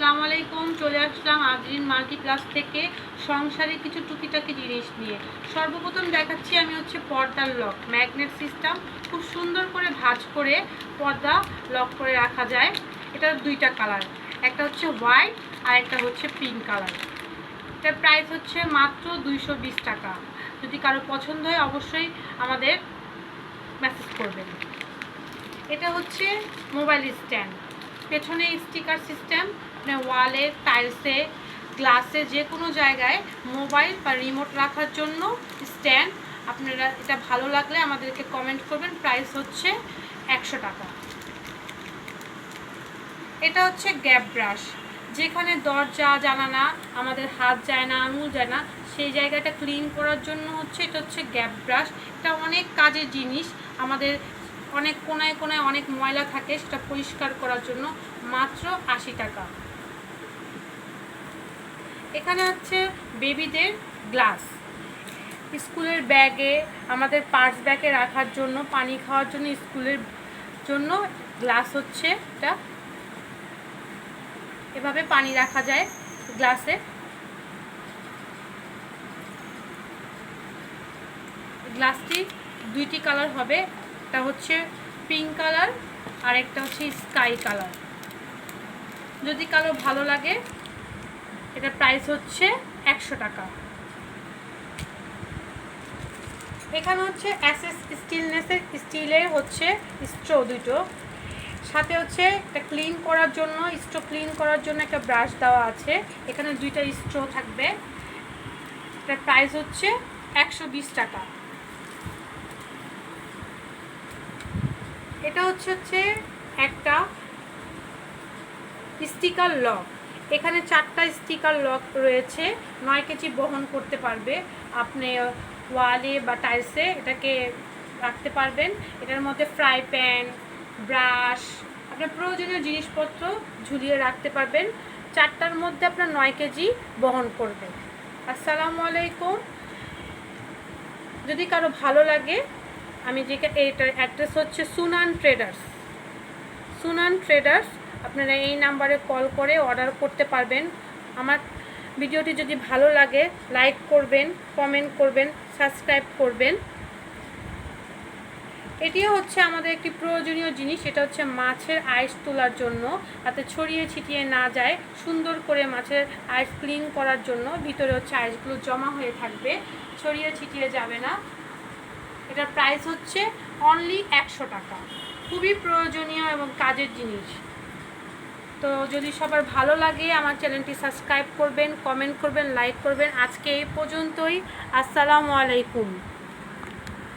আসসালামু আলাইকুম। চলে আসলাম আজরিন মাল্টিপ্লাস থেকে সংসারে কিছু টুকিটাকি জিনিস নিয়ে। সর্বপ্রথম দেখাচ্ছি আমি পর্দার লক ম্যাগনেট সিস্টেম। খুব সুন্দর করে ভাঁজ করে পর্দা লক করে রাখা যায়। এটার দুইটা কালার, একটা হোয়াইট আর একটা পিঙ্ক কালার। এটার প্রাইস মাত্র 220 টাকা। যদি কারো পছন্দ হয় অবশ্যই আমাদের মেসেজ করবেন। এটা মোবাইল স্ট্যান্ড, পেছনে স্টিকার সিস্টেম, ওয়ালে, টাইলসে, গ্লাসে যে কোনো জায়গায় মোবাইল বা রিমোট রাখার জন্য স্ট্যান্ড। আপনারা এটা ভালো লাগলে আমাদেরকে কমেন্ট করবেন। প্রাইস 100 টাকা। এটা গ্যাপ ব্রাশ, যেখানে দরজা জানালা আমাদের হাত যায় না, আঙুল যায় না, সেই জায়গাটা ক্লিন করার জন্য এটা গ্যাপ ব্রাশ। এটা অনেক কাজের জিনিস। আমাদের অনেক কোনায় কোনায় অনেক ময়লা থাকে, সেটা পরিষ্কার করার জন্য মাত্র 80 টাকা। এখানে বেবিদের গ্লাস, স্কুলের ব্যাগে, আমাদের পার্স ব্যাগে রাখার জন্য, পানি খাওয়ার জন্য, স্কুলের জন্য গ্লাস এটা এভাবে পানি রাখা যায় গ্লাসে। গ্লাসটি দুইটি কালার হবে, একটা পিঙ্ক কালার আর একটা স্কাই কালার। যদি কারো ভালো লাগে, এটার প্রাইস 100 টাকা। এখানে এসএস স্টিলের স্ট্রো দুটো, সাথে এটা ক্লিন করার জন্য, স্ট্রো ক্লিন করার জন্য একটা ব্রাশ দেওয়া আছে। এখানে দুইটা স্ট্রো থাকবে। এটার প্রাইস 120 টাকা। এটা একটা স্টিকার লক। এখানে 4টা স্টিকার লক রয়েছে, 9 কেজি বহন করতে পারবে। আপনি ওয়ালে বা টাইলসে এটাকে রাখতে পারবেন। এটার মধ্যে ফ্রাই প্যান, ব্রাশ, আপনার প্রয়োজনীয় জিনিসপত্র ঝুলিয়ে রাখতে পারবেন। 4টার মধ্যে আপনার 9 কেজি বহন করবে। আসসালামু আলাইকুম। যদি কারো ভালো লাগে, আমি এইটার অ্যাড্রেস সুনান ট্রেডার্স। আপনারা এই নাম্বারে কল করে অর্ডার করতে পারবেন। আমার ভিডিওটি যদি ভালো লাগে, লাইক করবেন, কমেন্ট করবেন, সাবস্ক্রাইব করবেন। এটিও আমাদের একটি প্রয়োজনীয় জিনিস। এটা মাছের আইস তোলার জন্য, যাতে ছড়িয়ে ছিটিয়ে না যায়, সুন্দর করে মাছের আইস ক্লিন করার জন্য। ভিতরে আইসগুলো জমা হয়ে থাকবে, ছড়িয়ে ছিটিয়ে যাবে না। এটার প্রাইস অনলি 100 টাকা। খুবই প্রয়োজনীয় এবং কাজের জিনিস। তো যদি সবার ভালো লাগে, আমার চ্যানেলটি সাবস্ক্রাইব করবেন, কমেন্ট করবেন, লাইক করবেন। আজকে এই পর্যন্তই। আসসালামু আলাইকুম।